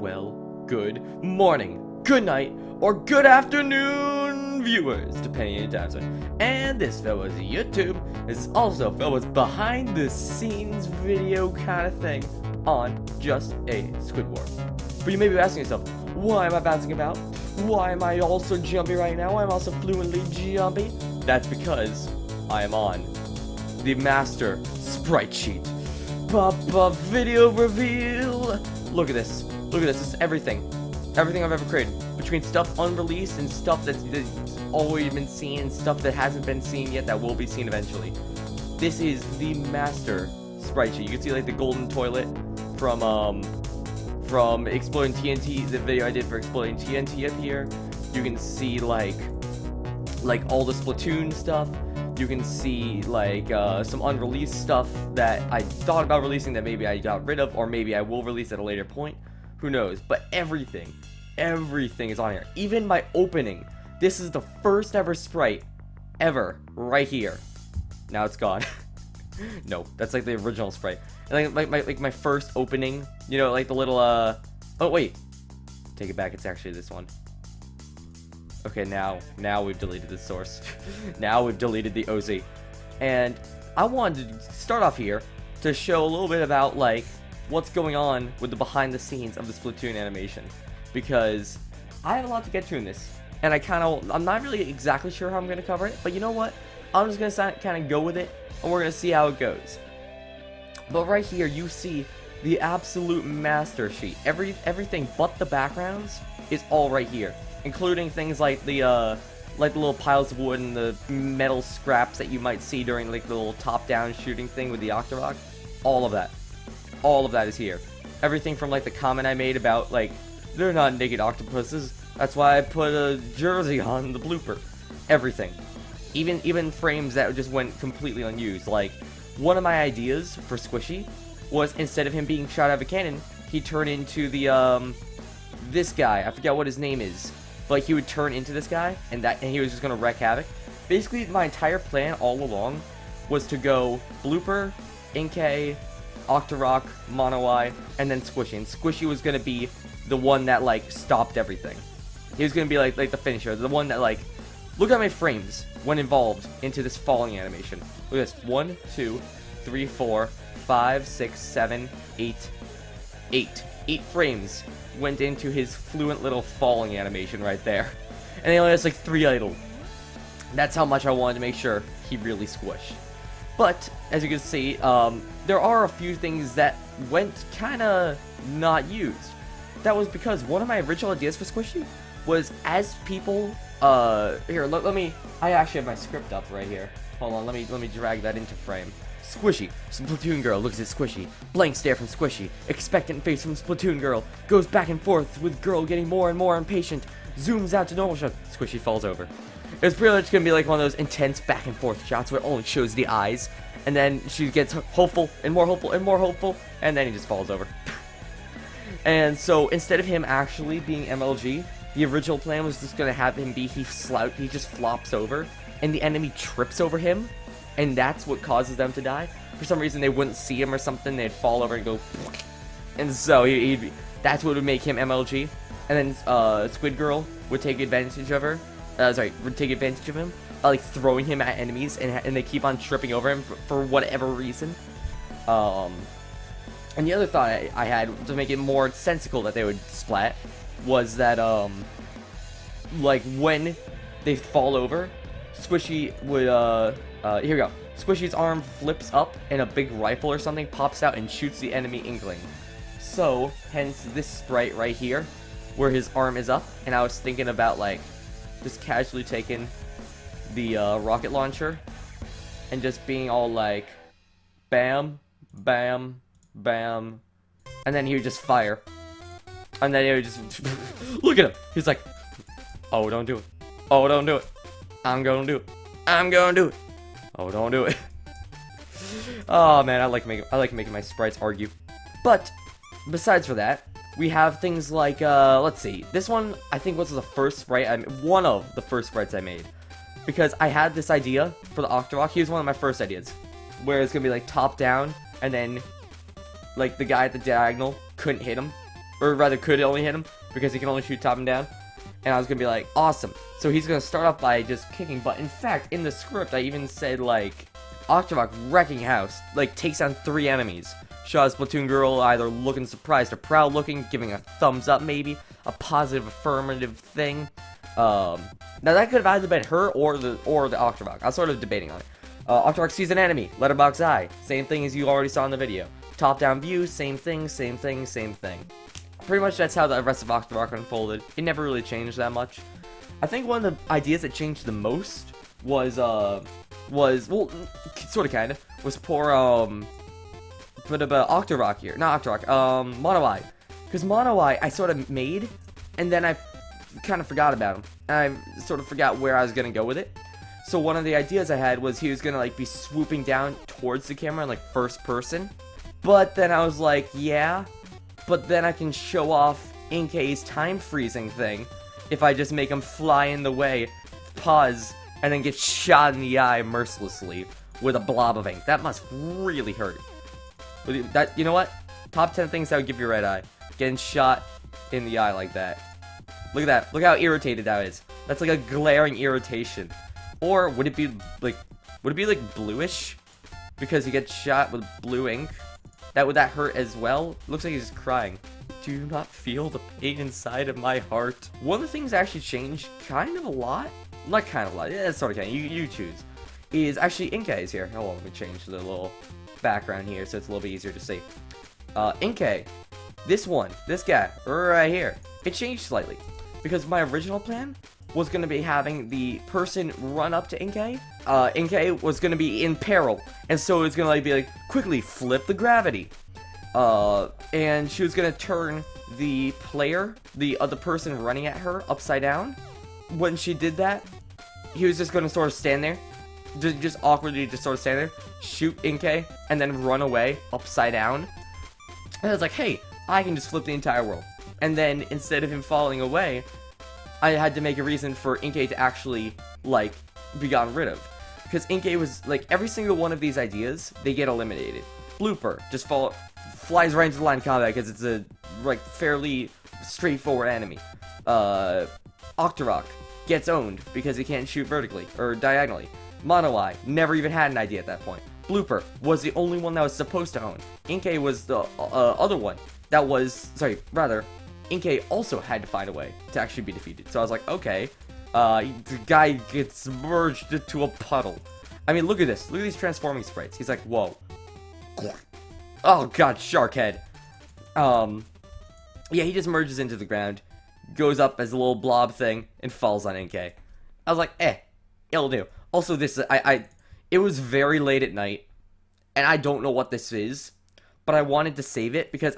well, good morning, good night, or good afternoon, viewers, depending on your time zone. And this, fellas, YouTube. This is also, fellas, behind the scenes video kind of thing on just a Squid War. But you may be asking yourself, why am I bouncing about? Why am I also jumpy right now? Why am I also fluently jumpy? That's because I am on the master sprite sheet. Video reveal. Look at this. Look at this. This is everything. Everything I've ever created. Between stuff unreleased and stuff that's already been seen, stuff that hasn't been seen yet that will be seen eventually. This is the master sprite sheet. You can see like the golden toilet from Exploding TNT, the video I did for Exploding TNT up here. You can see like all the Splatoon stuff. You can see like some unreleased stuff that I thought about releasing that maybe I got rid of, or maybe I will release at a later point. Who knows? But everything is on here. Even my opening. This is the first ever sprite ever right here. Now it's gone. No, that's like the original sprite. And like my first opening, you know, like the little oh wait, take it back. It's actually this one. Okay, now we've deleted the source. Now we've deleted the OZ. And I wanted to start off here to show a little bit about like what's going on with the behind the scenes of the Splatoon animation, because I have a lot to get to in this, and I'm not really exactly sure how I'm going to cover it, but you know what? I'm just going to kind of go with it, and we're going to see how it goes. But right here, you see the absolute master sheet. Everything but the backgrounds is all right here, including things like the little piles of wood and the metal scraps that you might see during like the little top-down shooting thing with the Octorok. All of that is here. Everything from like the comment I made about like they're not naked octopuses. That's why I put a jersey on the blooper. Everything. Even frames that just went completely unused. Like, one of my ideas for Squishy was, instead of him being shot out of a cannon, he'd turn into the, this guy. I forget what his name is. But he would turn into this guy, and he was just gonna wreak havoc. Basically, my entire plan all along was to go blooper, Inkay, Octorok, Mono-Eye, and then Squishy. And Squishy was gonna be the one that, like, stopped everything. He was gonna be, like the finisher. The one that, like... Look at my frames when involved into this falling animation. Look at this. 1, 2, 3, 4, 5, 6, 7, 8. 8 frames went into his fluent little falling animation right there. And he only has, like, 3 idle. That's how much I wanted to make sure he really squished. But, as you can see, there are a few things that went kinda not used. That was because one of my original ideas for Squishy was, as people, here, let me, I actually have my script up right here. Hold on, let me drag that into frame. Squishy, Splatoon girl looks at Squishy, blank stare from Squishy, expectant face from Splatoon girl, goes back and forth with girl getting more and more impatient, zooms out to normal shot, Squishy falls over. It's pretty much gonna be like one of those intense back and forth shots where it only shows the eyes, and then she gets hopeful, and more hopeful, and more hopeful, and then he just falls over. And so, instead of him actually being MLG, the original plan was just gonna have him be, he just flops over, and the enemy trips over him, and that's what causes them to die. For some reason, they wouldn't see him or something, they'd fall over and go, and so that's what would make him MLG. And then Squid Girl would take advantage of her, would take advantage of him, like throwing him at enemies, and they keep on tripping over him for whatever reason. And the other thought I had to make it more sensical that they would splat was that, like, when they fall over, Squishy would, here we go. Squishy's arm flips up, and a big rifle or something pops out and shoots the enemy Inkling. So, hence this sprite right here, where his arm is up, and I was thinking about, like, just casually taking the, rocket launcher, and just being all, like, bam, bam, bam, and then he would just fire. And then he would just... Look at him! He's like, oh, don't do it. Oh, don't do it. I'm gonna do it. I'm gonna do it. Oh, don't do it. Oh, man, I like making my sprites argue. But, besides for that, we have things like, let's see. This one, I think, was the first sprite one of the first sprites I made. Because I had this idea for the Octorok. He was one of my first ideas. Where it's gonna be, like, top down, and then, like, the guy at the diagonal couldn't hit him. or rather could only hit him, because he can only shoot top and down. And I was gonna be like, awesome. So he's gonna start off by just kicking, but in fact, in the script, I even said, like, Octorok Wrecking House, like, takes on 3 enemies. Shot Splatoon Girl either looking surprised or proud looking, giving a thumbs up maybe, a positive affirmative thing. Now that could have either been her or the Octorok. I was sort of debating on it. Octorok sees an enemy, letterbox eye, same thing as you already saw in the video. Top down view, same thing, same thing, same thing. Pretty much that's how the rest of Octorok unfolded. It never really changed that much. I think one of the ideas that changed the most was well, sort of kind of, was poor, Octorok here. Not Octorok, Mono Eye. Because Mono Eye, I sort of made, and then I kind of forgot about him. And I sort of forgot where I was going to go with it. So one of the ideas I had was he was going to, like, be swooping down towards the camera in, like, first person. But then I was like, yeah, but then I can show off Inkei's time freezing thing if I just make him fly in the way, pause, and then get shot in the eye mercilessly with a blob of ink. That must really hurt. That, you know what? Top 10 things that would give you a red eye. Getting shot in the eye like that. Look at that. Look how irritated that is. That's like a glaring irritation. Or would it be like bluish? Because he gets shot with blue ink? Would that hurt as well? Looks like he's crying. Do you not feel the pain inside of my heart? One of the things that actually changed kind of a lot. Not kind of a lot. Yeah, it's sort of kind of. You choose. Is actually Inkei is here. Oh, let me change the little background here so it's a little bit easier to see. Inkei. This guy right here. It changed slightly because my original plan was going to be having the person run up to Inkei. Inkei was going to be in peril, and so it's going to be like, quickly flip the gravity. And she was going to turn the player, the other person running at her, upside down. When she did that, he was just going to sort of stand there, just awkwardly just sort of stand there, shoot Inkei, and then run away upside down. And I was like, hey, I can just flip the entire world. And then instead of him falling away, I had to make a reason for Inkei to actually, like, be gotten rid of. Because Inkei was, like, every single one of these ideas, they get eliminated. Blooper just flies right into the line of combat because it's a, like, fairly straightforward enemy. Octorok gets owned because he can't shoot vertically, or diagonally. Mono Eye never even had an idea at that point. Blooper was the only one that was supposed to own. Inkei was the other one that was, sorry, rather, Inkei also had to find a way to actually be defeated. So I was like, okay, the guy gets merged into a puddle. I mean, look at this. Look at these transforming sprites. He's like, whoa. Oh, God, shark head. Yeah, he just merges into the ground, goes up as a little blob thing, and falls on Inkei. I was like, it'll do. Also, this, it was very late at night, and I don't know what this is, but I wanted to save it because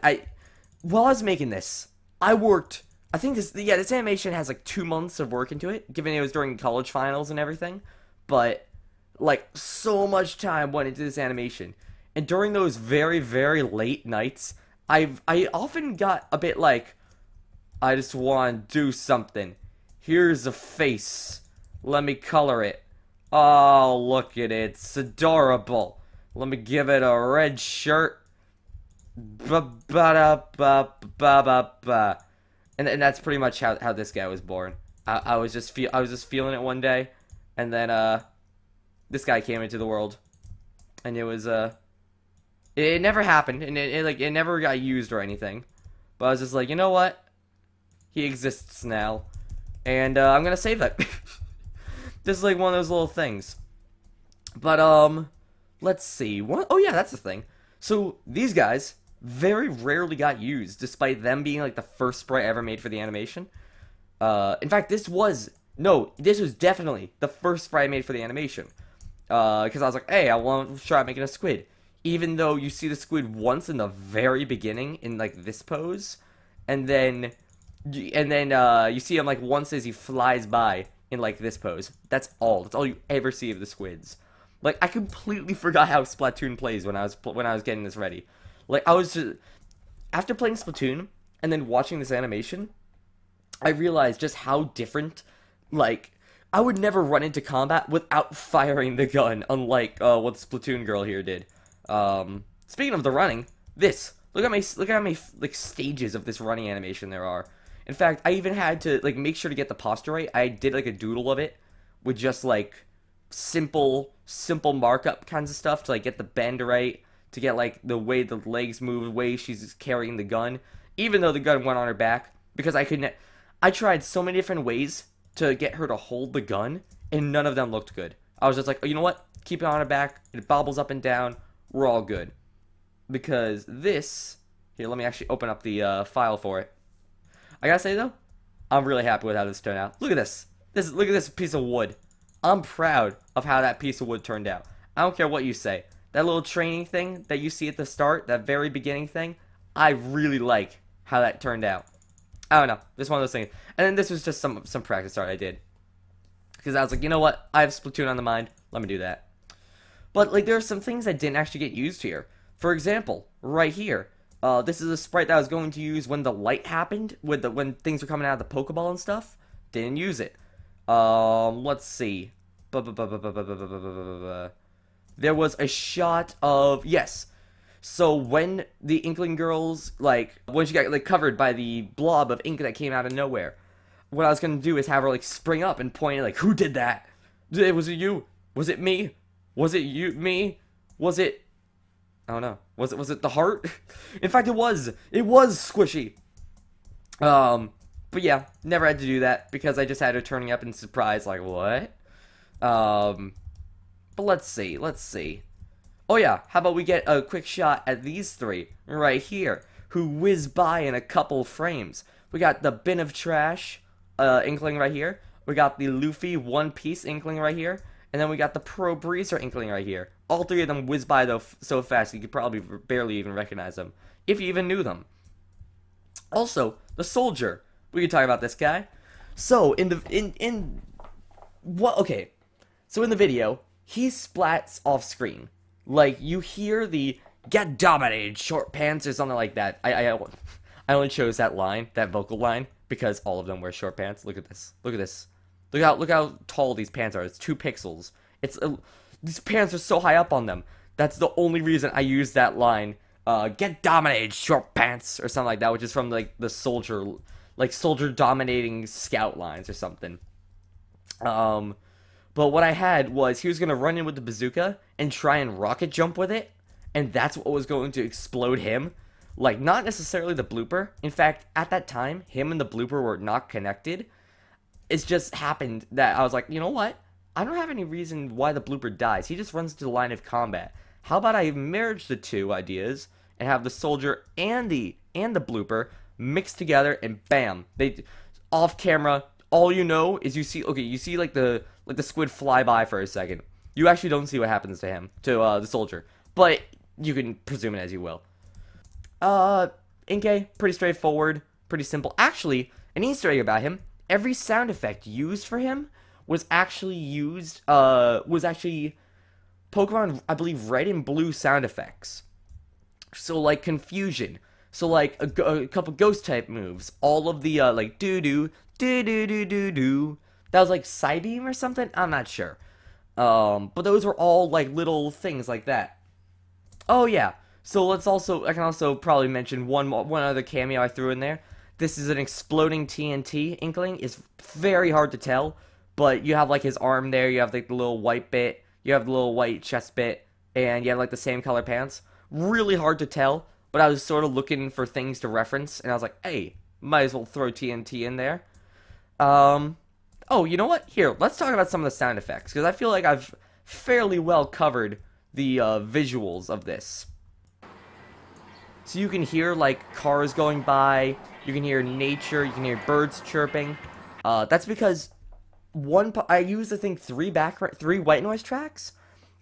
while I was making this, I worked, I think this animation has like 2 months of work into it, given it was during college finals and everything, but, like, so much time went into this animation, and during those very, very late nights, I often got a bit like, I just want to do something. Here's a face. Let me color it. Oh, look at it. It's adorable. Let me give it a red shirt. Ba-ba-da-ba-ba-ba-ba. And that's pretty much how this guy was born. I was just feeling it one day, and then this guy came into the world, and it was it never happened, and it never got used or anything. But I was just like, you know what? He exists now, and I'm gonna save that. This is like one of those little things. But let's see. Oh yeah, that's the thing. So these guys very rarely got used, despite them being like the first sprite ever made for the animation. In fact, this was definitely the first sprite made for the animation. Because I was like, hey, I want to try making a squid. Even though you see the squid once in the very beginning in like this pose, and then you see him like once as he flies by in like this pose. That's all you ever see of the squids. Like, I completely forgot how Splatoon plays when I was getting this ready. Like, I was just, after playing Splatoon and then watching this animation, I realized just how different, like, I would never run into combat without firing the gun, unlike what the Splatoon girl here did. Speaking of the running, this look at how many like stages of this running animation there are. In fact, I even had to like make sure to get the posture right. I did like a doodle of it with just like simple markup kinds of stuff to like get the bend right, to get like the way the legs move, the way she's carrying the gun, even though the gun went on her back, because I tried so many different ways to get her to hold the gun, and none of them looked good. I was just like, oh, you know what? Keep it on her back. It bobbles up and down. We're all good. Because this... Here, let me actually open up the file for it. I gotta say, though, I'm really happy with how this turned out. Look at this. Look at this piece of wood. I'm proud of how that piece of wood turned out. I don't care what you say. That little training thing that you see at the start, that very beginning thing, I really like how that turned out. I don't know. This one of those things. And then this was just some practice art I did. Because I was like, you know what? I have Splatoon on the mind. Let me do that. But, like, there are some things that didn't actually get used here. For example, right here. This is a sprite that I was going to use when the light happened. When things were coming out of the Pokeball and stuff. Didn't use it. Let's see. There was a shot of... Yes. So when the Inkling girls, like, when she got, like, covered by the blob of ink that came out of nowhere, what I was going to do is have her, like, spring up and point, like, who did that? Was it you? Was it me? Was it you? Me? Was it... I don't know. Was it the heart? In fact, it was. It was squishy. But yeah, never had to do that because I just had her turning up in surprise, like, what? But let's see. Oh yeah, how about we get a quick shot at these three right here, who whiz by in a couple frames. We got the bin of trash Inkling right here. We got the Luffy One Piece Inkling right here. And then we got the Pro Breezer Inkling right here. All three of them whiz by though so fast you could probably barely even recognize them, if you even knew them. Also, the soldier. We could talk about this guy. So in the video, he splats off screen. Like, you hear the "get dominated, short pants" or something like that. I only chose that line, that vocal line, because all of them wear short pants. Look at this. Look at this. Look how tall these pants are. It's 2 pixels. These pants are so high up on them. That's the only reason I used that line. Get dominated, short pants, or something like that, which is from like the soldier dominating scout lines or something. But what I had was he was gonna run in with the bazooka and try and rocket jump with it, and that's what was going to explode him. Like, not necessarily the blooper. In fact, at that time, him and the blooper were not connected. It's just happened that I was like, you know what? I don't have any reason why the blooper dies. He just runs to the line of combat. How about I merge the two ideas and have the soldier and the blooper mixed together, and bam, they off camera. All you know is you see like the squid fly by for a second. You actually don't see what happens to him, to the soldier, but you can presume it as you will. Inkay, pretty straightforward, pretty simple. Actually, an Easter egg about him. Every sound effect used for him was actually Pokemon, I believe, red and blue sound effects. So, like, confusion. So, like, a couple ghost type moves. All of the, like, doo-doo, doo-doo-doo-doo-doo. That was, like, Psybeam or something? I'm not sure. But those were all, like, little things like that. Oh, yeah. So, I can also probably mention one other cameo I threw in there. This is an exploding TNT Inkling. It's very hard to tell, but you have, like, his arm there, you have, like, the little white bit, you have the little white chest bit, and you have, like, the same color pants. Really hard to tell, but I was sort of looking for things to reference, and I was like, hey, might as well throw TNT in there. Oh, you know what? Here, let's talk about some of the sound effects, because I feel like I've fairly well covered the visuals of this. So you can hear, like, cars going by, you can hear nature, you can hear birds chirping. That's because I used, I think, 3 white noise tracks.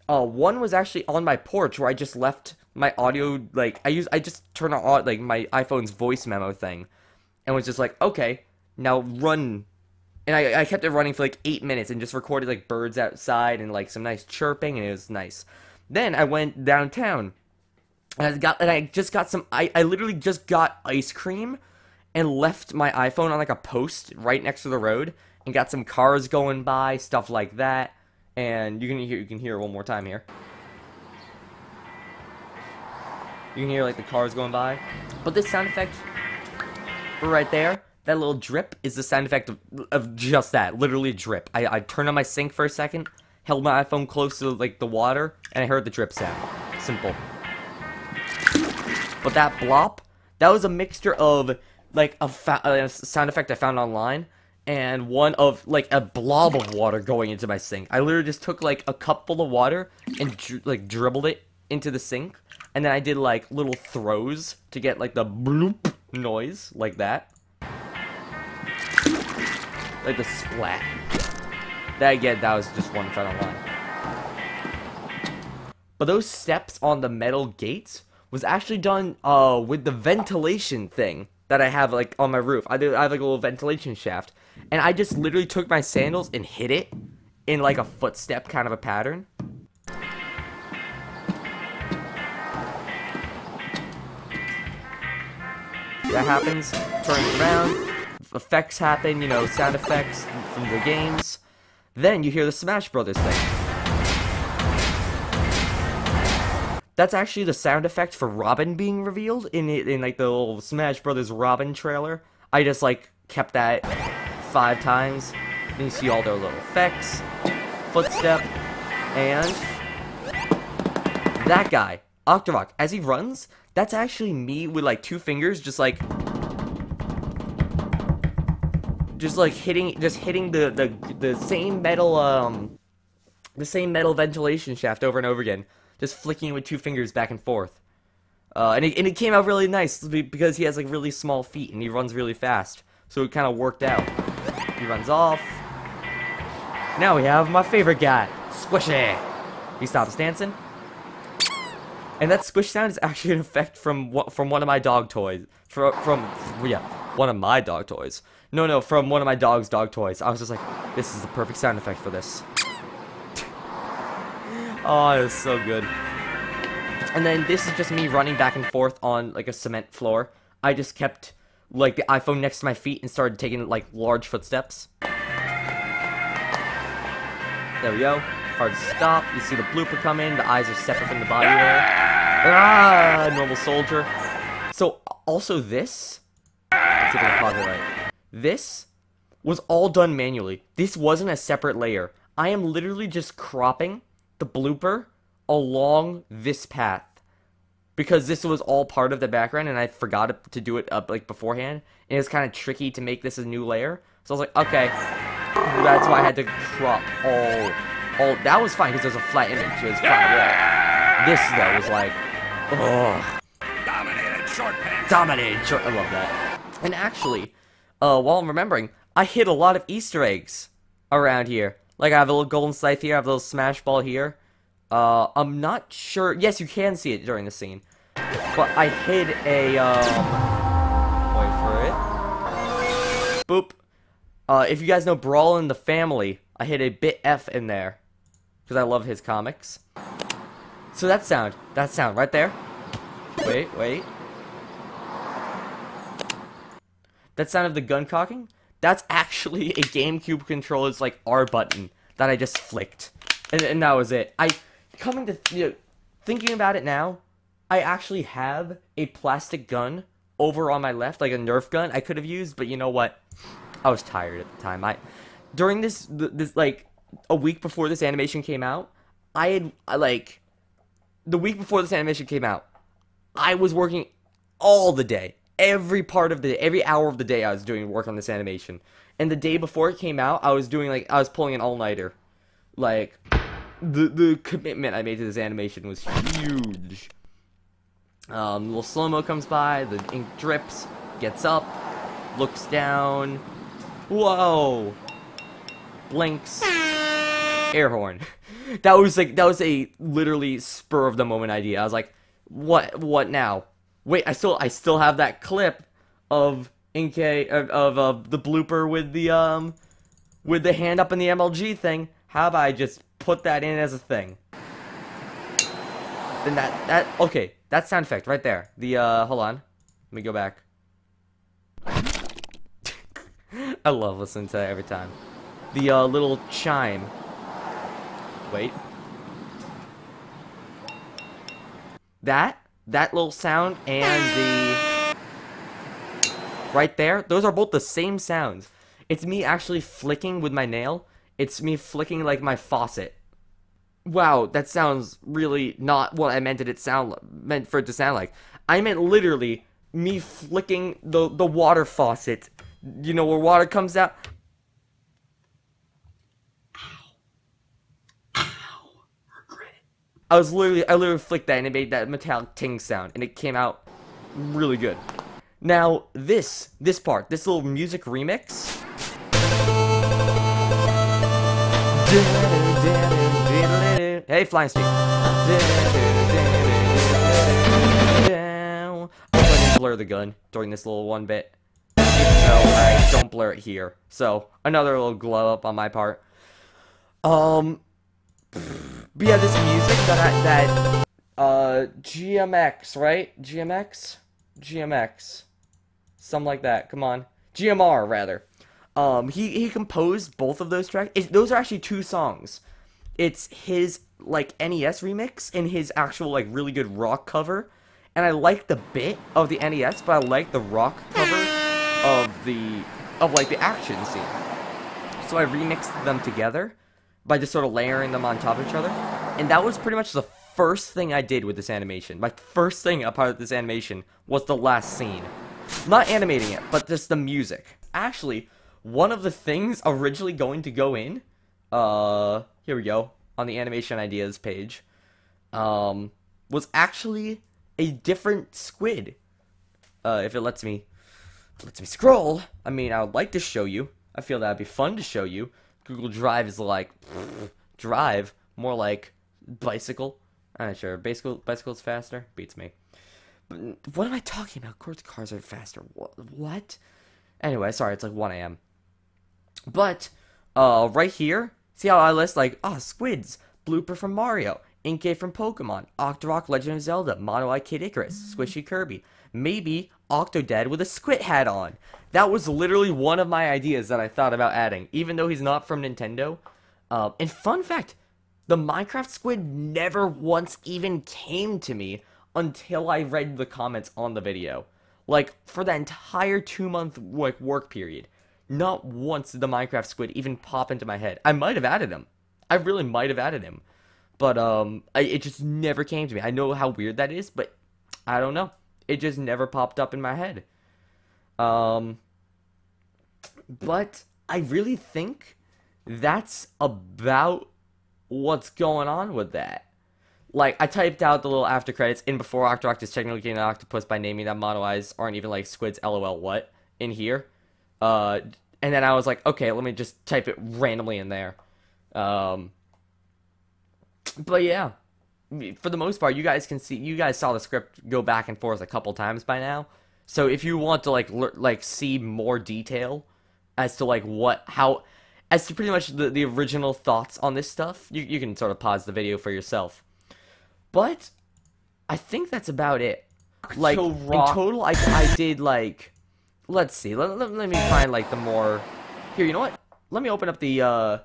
One was actually on my porch where I just left my audio, like, I just turned on, like, my iPhone's voice memo thing, and was just like, okay, now run. And I kept it running for, like, 8 minutes and just recorded, like, birds outside and, like, some nice chirping, and it was nice. Then I went downtown. And I literally just got ice cream and left my iPhone on like a post right next to the road and got some cars going by, stuff like that. And you can hear it one more time here. You can hear like the cars going by. But this sound effect right there, that little drip, is the sound effect of just that, literally drip. I turned on my sink for a second, held my iPhone close to like the water, and I heard the drip sound. Simple. But that blop, that was a mixture of like a sound effect I found online, and one of like a blob of water going into my sink. I literally just took like a cup full of water and like dribbled it into the sink, and then I did like little throws to get like the bloop noise, like that. Like the splat. That again, that was just one found online. But those steps on the metal gates was actually done with the ventilation thing that I have like on my roof. I have like a little ventilation shaft, and I just literally took my sandals and hit it in like a footstep kind of a pattern. That happens, turns around, effects happen, you know, sound effects from the games. Then you hear the Smash Brothers thing. That's actually the sound effect for Robin being revealed in like the little Smash Brothers Robin trailer. I just like kept that 5 times. Then you see all their little effects, footstep, and that guy, Octorok, as he runs, that's actually me with like 2 fingers, just hitting the same metal ventilation shaft over and over again. Just flicking with 2 fingers back and forth. And it came out really nice because he has like really small feet and he runs really fast. So it kind of worked out. He runs off. Now we have my favorite guy, Squishy. He stops dancing. And that squish sound is actually an effect from one of my dog toys. From one of my dog toys. No, from one of my dog's dog toys. I was just like, this is the perfect sound effect for this. Oh, it was so good. And then this is just me running back and forth on like a cement floor. I just kept like the iPhone next to my feet and started taking like large footsteps. There we go. Hard stop. You see the blooper come in. The eyes are separate from the body there. Ah, normal soldier. So also this. Let's see if I can pause it right. This was all done manually. This wasn't a separate layer. I am literally just cropping the blooper along this path because this was all part of the background and I forgot to do it up like beforehand, and it's kind of tricky to make this a new layer. So I was like, okay, that's why I had to crop all. That was fine because there's a flat image. It was fine. Yeah. This though was like, oh, dominated short pants. Dominated short. I love that. And actually, while I'm remembering, I hid a lot of Easter eggs around here. Like, I have a little golden scythe here, I have a little smash ball here. I'm not sure. Yes, you can see it during the scene. But I hid a, wait for it. Boop. If you guys know Brawl in the Family, I hid a bit F in there. Because I love his comics. So that sound right there. Wait. That sound of the gun cocking? That's actually a GameCube controller's like R button that I just flicked, and that was it. Thinking about it now, I actually have a plastic gun over on my left, like a Nerf gun I could have used, but you know what? I was tired at the time. During this like a week before this animation came out, the week before this animation came out, I was working all the day. Every hour of the day I was doing work on this animation. And the day before it came out, I was pulling an all-nighter. Like, the commitment I made to this animation was huge. Little slow-mo comes by, the ink drips, gets up, looks down, whoa, blinks, air horn. That was a literally spur of the moment idea. I was like, what now? Wait, I still have that clip of the blooper with the hand up in the MLG thing. How about I just put that in as a thing? Then okay, that sound effect right there. Hold on. Let me go back. I love listening to that every time. The little chime. Wait. That that little sound and the right there, those are both the same sounds. It's me actually flicking with my nail. It's me flicking like my faucet. Wow, that sounds really not what I meant meant for it to sound like. I meant literally me flicking the water faucet. You know where water comes out? I literally flicked that and it made that metallic ting sound and it came out really good. Now, this part, this little music remix. Hey, flying stick. I hope I didn't blur the gun during this little one bit. So, alright, don't blur it here. So, another little glow up on my part. But yeah, this music that GMX, right? GMX. Something like that, come on. GMR, rather. He composed both of those tracks. Those are actually 2 songs. It's his, like, NES remix and his actual, like, really good rock cover. And I like the bit of the NES, but I like the rock cover of like, the action scene. So I remixed them together by just sort of layering them on top of each other. And that was pretty much the first thing I did with this animation. My first thing a part of this animation was the last scene. Not animating it, but just the music. Actually, one of the things originally going to go in, here we go, on the animation ideas page, was actually a different squid. If it lets me scroll, I mean, I would like to show you. I feel that'd be fun to show you. Google Drive is like drive, more like bicycle. I'm not sure. Bicycle's faster. Beats me. But what am I talking about? Of course, cars are faster. What? Anyway, sorry. It's like 1 a.m. But right here, see how I list like squids, blooper from Mario, Inkay from Pokemon, Octorok, Legend of Zelda, Mono Eye Kid Icarus, Squishy Kirby, maybe Octodad with a squid hat on. That was literally one of my ideas that I thought about adding, even though he's not from Nintendo. And fun fact, the Minecraft squid never once even came to me until I read the comments on the video. Like, for that entire 2-month work period, not once did the Minecraft squid even pop into my head. I might have added him. I really might have added him. But, it just never came to me. I know how weird that is, but I don't know. It just never popped up in my head. But I really think that's about what's going on with that. Like, I typed out the little after credits in before Octorok is technically an octopus by naming that mono eyes aren't even like squids, lol, what? In here. And then I was like, okay, let me just type it randomly in there. But yeah. For the most part, you guys saw the script go back and forth a couple times by now. So if you want to see more detail as to as to pretty much the original thoughts on this stuff, you can sort of pause the video for yourself. But I think that's about it. Like so in total, I did like, let's see, let me find like the more. Here, you know what? Let me open up the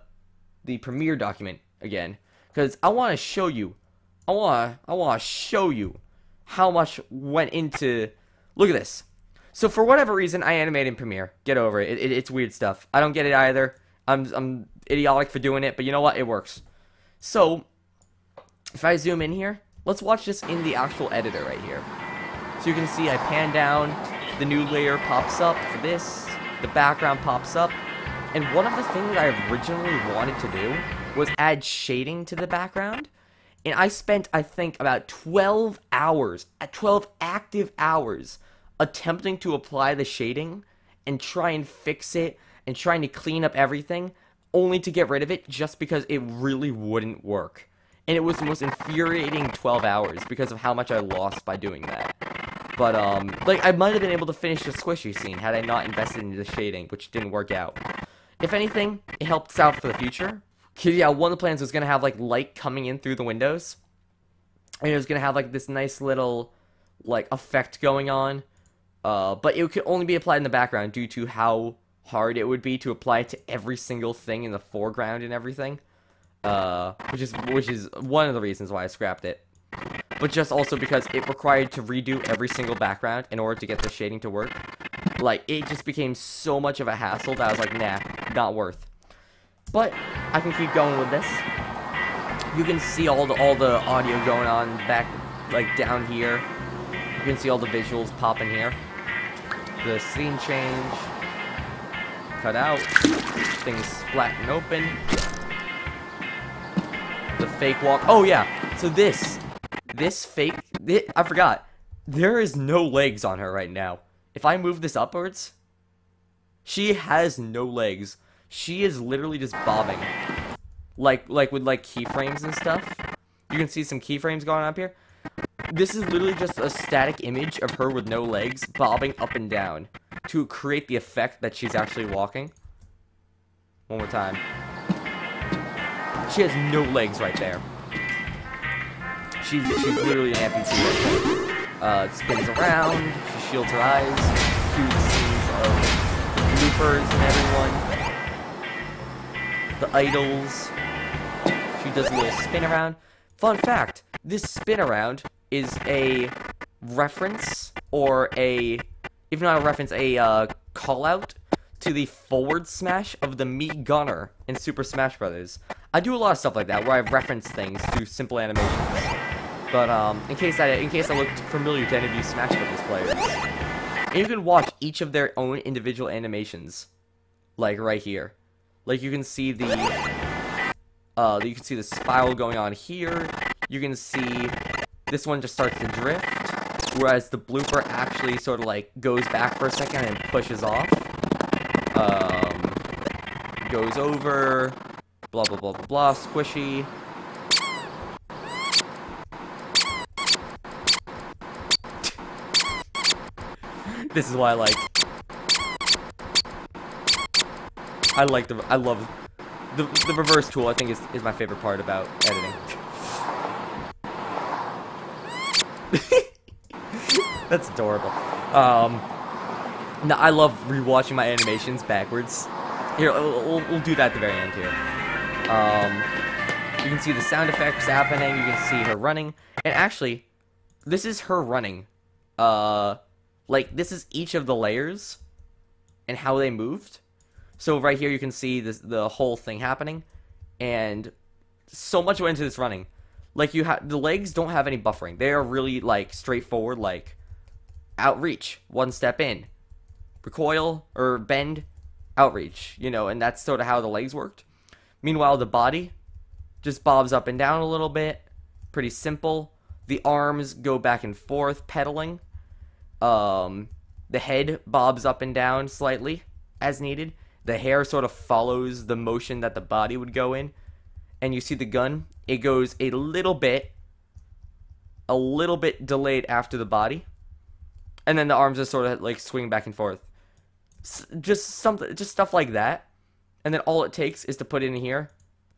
Premiere document again, because I want to show you. I want to show you how much went into. Look at this. So for whatever reason, I animate in Premiere. Get over it. It's weird stuff. I don't get it either. I'm idiotic for doing it, but you know what? It works. So if I zoom in here, let's watch this in the actual editor right here. So you can see I pan down, the new layer pops up for this, the background pops up, and one of the things I originally wanted to do was add shading to the background. And I spent, I think, about 12 hours, 12 active hours, attempting to apply the shading and try and fix it and trying to clean up everything, only to get rid of it just because it really wouldn't work. And it was the most infuriating 12 hours because of how much I lost by doing that. But, like, I might have been able to finish the squishy scene had I not invested in the shading, which didn't work out. If anything, it helped us out for the future. Cause yeah, one of the plans was gonna have like light coming in through the windows, and it was gonna have like this nice little like effect going on, but it could only be applied in the background due to how hard it would be to apply it to every single thing in the foreground and everything, which is one of the reasons why I scrapped it. but just also because it required to redo every single background in order to get the shading to work. Like, it just became so much of a hassle that I was like, nah, not worth. But I can keep going with this. You can see all the audio going on back, like, down here. You can see all the visuals popping here. The scene change. Cut out. Things splatting open. The fake walk. Oh, yeah. So this fake... I forgot. There is no legs on her right now. If I move this upwards, she has no legs. She is literally just bobbing. Like with, like, keyframes and stuff. You can see some keyframes going on up here. This is literally just a static image of her with no legs, bobbing up and down to create the effect that she's actually walking. One more time. She has no legs right there. She's literally an amputee right there. It spins around. She shields her eyes. Cute scenes of bloopers and everyone. The idols. She does a little spin around. Fun fact, this spin around is a reference, or a, if not a reference, a call out to the forward smash of the Meat Gunner in Super Smash Bros. I do a lot of stuff like that, where I reference things through simple animations. But in case I looked familiar to any of you Smash Bros. Players, and you can watch each of their own individual animations, like right here. Like you can see the spiral going on here. You can see this one just starts to drift, whereas the blooper actually sort of like goes back for a second and pushes off. Goes over, blah blah blah blah blah, squishy. This is why I love the reverse tool. I think is my favorite part about editing. That's adorable. No, I love rewatching my animations backwards. Here, we'll do that at the very end here. You can see the sound effects happening. You can see her running. And actually, this is her running. Like, this is each of the layers and how they moved. So right here you can see the whole thing happening. And so much went into this running. Like, the legs don't have any buffering. They are really, like, straightforward, like, outreach, one step in. Recoil, or bend, outreach, you know, and that's sort of how the legs worked. Meanwhile, the body just bobs up and down a little bit. Pretty simple. The arms go back and forth, pedaling. The head bobs up and down slightly, as needed. The hair sort of follows the motion that the body would go in. And you see the gun, it goes a little bit delayed after the body. And then the arms just sort of like swing back and forth. Just stuff like that. And then all it takes is to put it in here,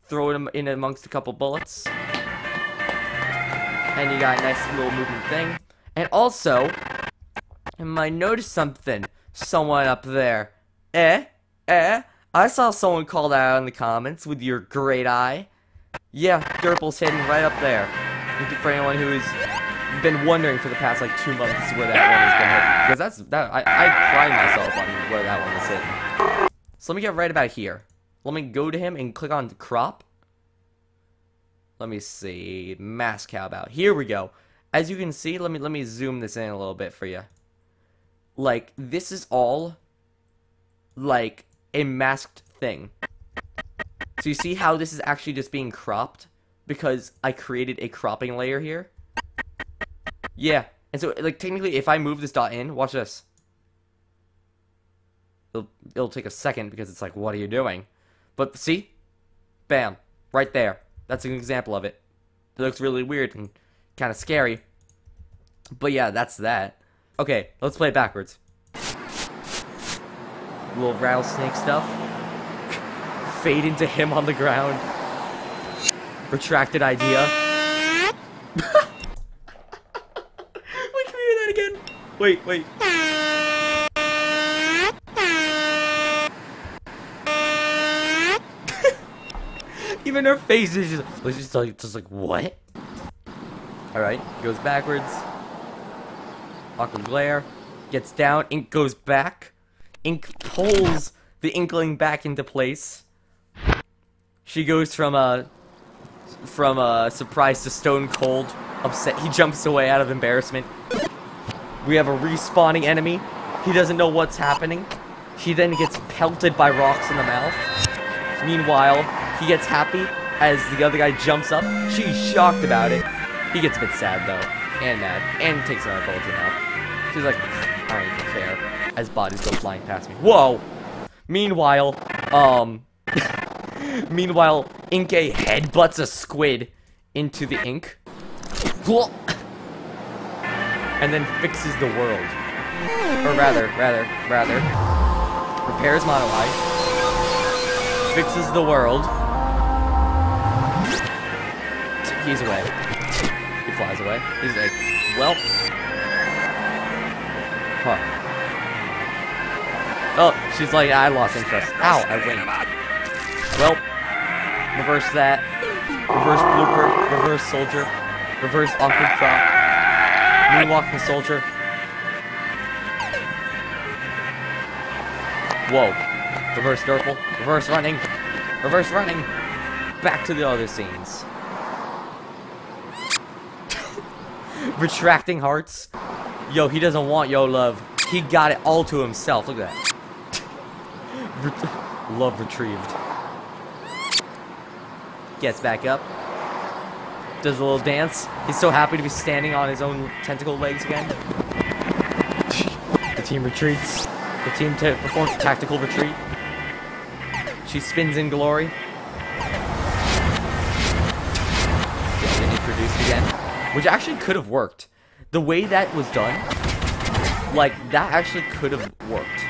throw it in amongst a couple bullets, and you got a nice little moving thing. And also, you might notice something. Someone up there. I saw someone call that out in the comments with your great eye. Yeah, Derple's hitting right up there. For anyone who's been wondering for the past like 2 months where that one has been hit, because I pride myself on where that one was hit. So let me get right about here. Let me go to him and click on crop. Let me see, mask, how about? Here we go. As you can see, let me zoom this in a little bit for you. Like, this is all like a masked thing. So you see how this is actually just being cropped because I created a cropping layer here? Yeah. And so, like, technically, if I move this dot in, watch this. It'll take a second because it's like, what are you doing? But see? Bam. Right there. That's an example of it. It looks really weird and kind of scary. But yeah, that's that. Okay, let's play it backwards. Little rattlesnake stuff. Fade into him on the ground. Retracted idea. Wait, can we hear that again? Wait. Even her face is just like, what? Alright, goes backwards. Aqua glare. Gets down. Ink goes back. Ink pulls the inkling back into place. She goes from surprise to stone cold. Upset. He jumps away out of embarrassment. We have a respawning enemy. He doesn't know what's happening. He then gets pelted by rocks in the mouth. Meanwhile, he gets happy as the other guy jumps up. She's shocked about it. He gets a bit sad though, and mad, and takes another bullet to the mouth. She's like, I don't even care. As bodies go flying past me. Whoa! Meanwhile, Inkay headbutts a squid into the ink. And then fixes the world. Or rather, repairs Mono Eye. Fixes the world. He's away. He flies away. He's like, well. Huh. Oh, she's like, I lost interest. Ow, I win. Well, reverse that. Reverse blooper. Reverse soldier. Reverse awkward crop. Moonwalking soldier. Whoa. Reverse Durple. Reverse running. Reverse running. Back to the other scenes. Retracting hearts. Yo, he doesn't want yo love. He got it all to himself. Look at that. Love retrieved. Gets back up. Does a little dance. He's so happy to be standing on his own tentacle legs again. The team retreats. The team performs a tactical retreat. She spins in glory. Getting introduced again. Which actually could have worked. The way that was done, like, that actually could have worked.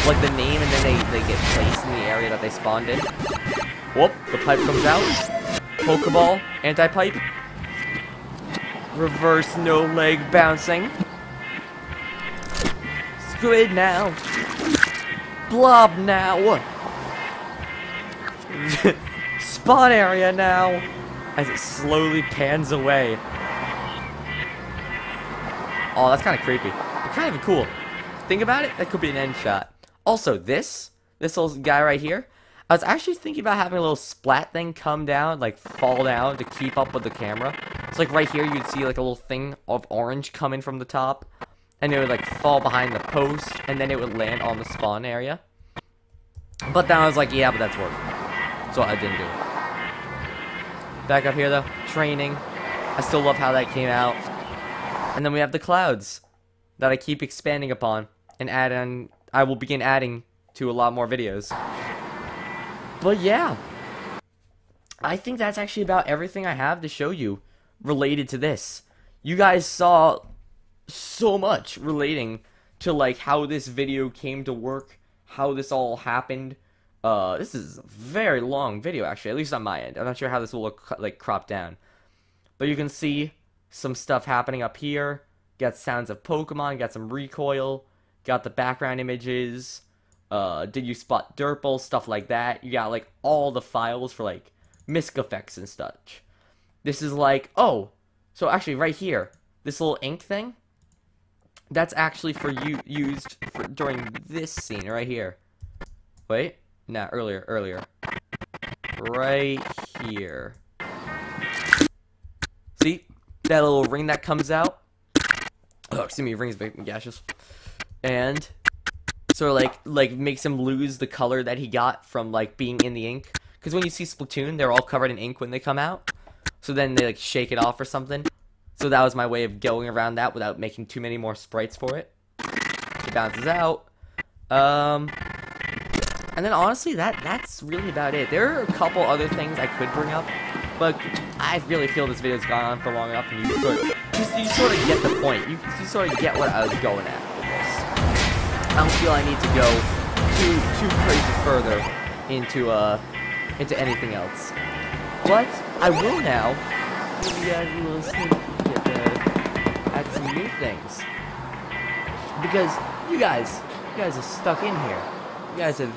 Like the name, and then they get placed in the area that they spawned in. Whoop, the pipe comes out. Pokeball, anti-pipe. Reverse no leg bouncing. Squid now. Blob now. Spawn area now. As it slowly pans away. Oh, that's kind of creepy. But kind of cool. Think about it, that could be an end shot. Also, this little guy right here, I was actually thinking about having a little splat thing come down, like fall down to keep up with the camera. It's like right here, you'd see like a little thing of orange coming from the top, and it would like fall behind the post, and then it would land on the spawn area. But then I was like, yeah, but that's work. So I didn't do it. Back up here though, training. I still love how that came out. And then we have the clouds that I keep expanding upon and add on. I will begin adding to a lot more videos. But yeah, I think that's actually about everything I have to show you related to this. You guys saw so much relating to like how this video came to work, how this all happened. This is a very long video actually, at least on my end. I'm not sure how this will look like cropped down. But you can see some stuff happening up here. Got sounds of Pokemon, got some recoil, got the background images, did you spot Durple, stuff like that. You got like all the files for like misc effects and such. This is like, oh, so actually right here, this little ink thing, that's actually for used for during this scene right here. Wait, no, earlier. Right here. See? That little ring that comes out. Oh, excuse me, ring's big and gaseous. And sort of like makes him lose the color that he got from like being in the ink. Because when you see Splatoon, they're all covered in ink when they come out. So then they like shake it off or something. So that was my way of going around that without making too many more sprites for it. It bounces out. And then honestly, that's really about it. There are a couple other things I could bring up, but I really feel this video's gone on for long enough, and you sort of get the point. You sort of get what I was going at with this. I don't feel I need to go too crazy further into anything else. But I will now give you guys a little sneak peek at some new things, because you guys are stuck in here. You guys have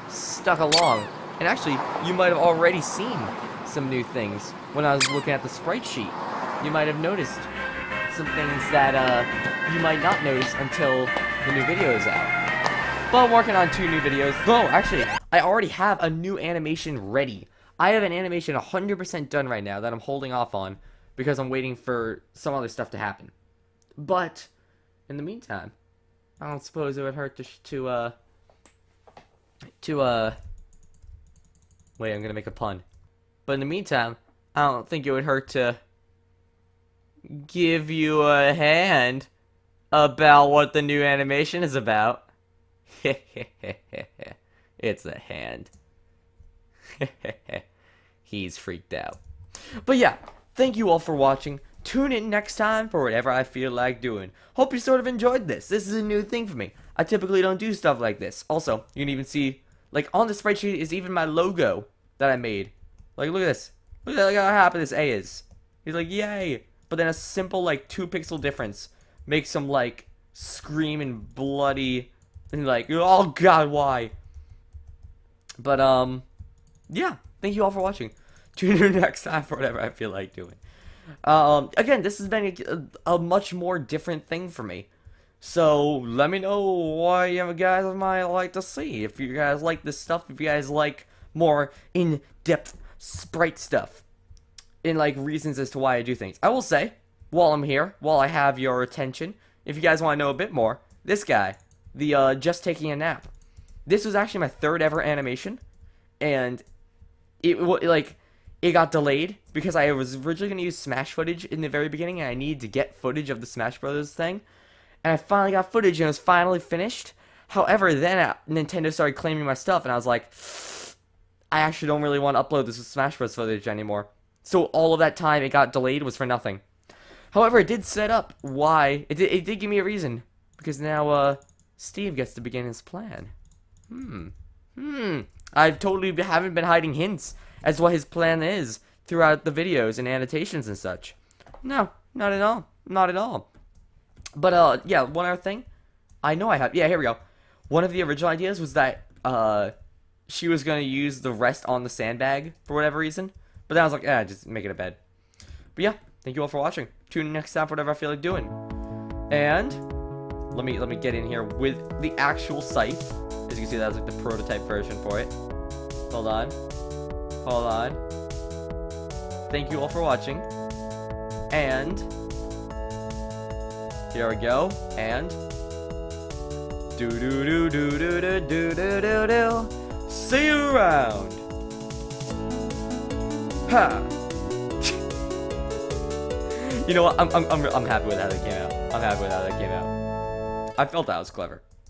stuck along, and actually, you might have already seen some new things. When I was looking at the sprite sheet, you might have noticed some things that you might not notice until the new video is out. But I'm working on 2 new videos. No, actually, I already have a new animation ready. I have an animation 100% done right now that I'm holding off on because I'm waiting for some other stuff to happen. But in the meantime, I don't suppose it would hurt wait, I'm gonna make a pun. But in the meantime, I don't think it would hurt to give you a hand about what the new animation is about. It's a hand. He's freaked out. But yeah, thank you all for watching. Tune in next time for whatever I feel like doing. Hope you sort of enjoyed this. This is a new thing for me. I typically don't do stuff like this. Also, you can even see, like, on the spreadsheet is even my logo that I made. Like, look at this. Look at how happy this A is. He's like, yay. But then a simple, like, 2 pixel difference makes him, like, screaming bloody and like, oh god, why? But, yeah. Thank you all for watching. Tune in next time for whatever I feel like doing. Again, this has been a much more different thing for me. So, let me know what you guys might like to see. If you guys like this stuff, if you guys like more in-depth sprite stuff. And, like, reasons as to why I do things. I will say, while I'm here, while I have your attention, if you guys want to know a bit more, this guy, the, just taking a nap. This was actually my 3rd ever animation. And it got delayed because I was originally going to use Smash footage in the very beginning, and I needed to get footage of the Smash Brothers thing. And I finally got footage, and it was finally finished. However, then Nintendo started claiming my stuff, and I was like, I actually don't really want to upload this Smash Bros. Footage anymore. So all of that time it got delayed was for nothing. However, it did set up why. It did give me a reason. Because now, Steve gets to begin his plan. I've totally haven't been hiding hints as to what his plan is throughout the videos and annotations and such. No, not at all. Not at all. But, yeah, one other thing. I know I have. Yeah, here we go. One of the original ideas was that, she was going to use the rest on the sandbag for whatever reason. But then I was like, just make it a bed. But yeah, thank you all for watching. Tune in next time for whatever I feel like doing. And let me get in here with the actual site. As you can see, that was like the prototype version for it. Hold on. Hold on. Thank you all for watching. And here we go. And do do do do do do do do do do. See you around. Ha. You know what? I'm happy with how that came out. I'm happy with how that came out. I felt that was clever.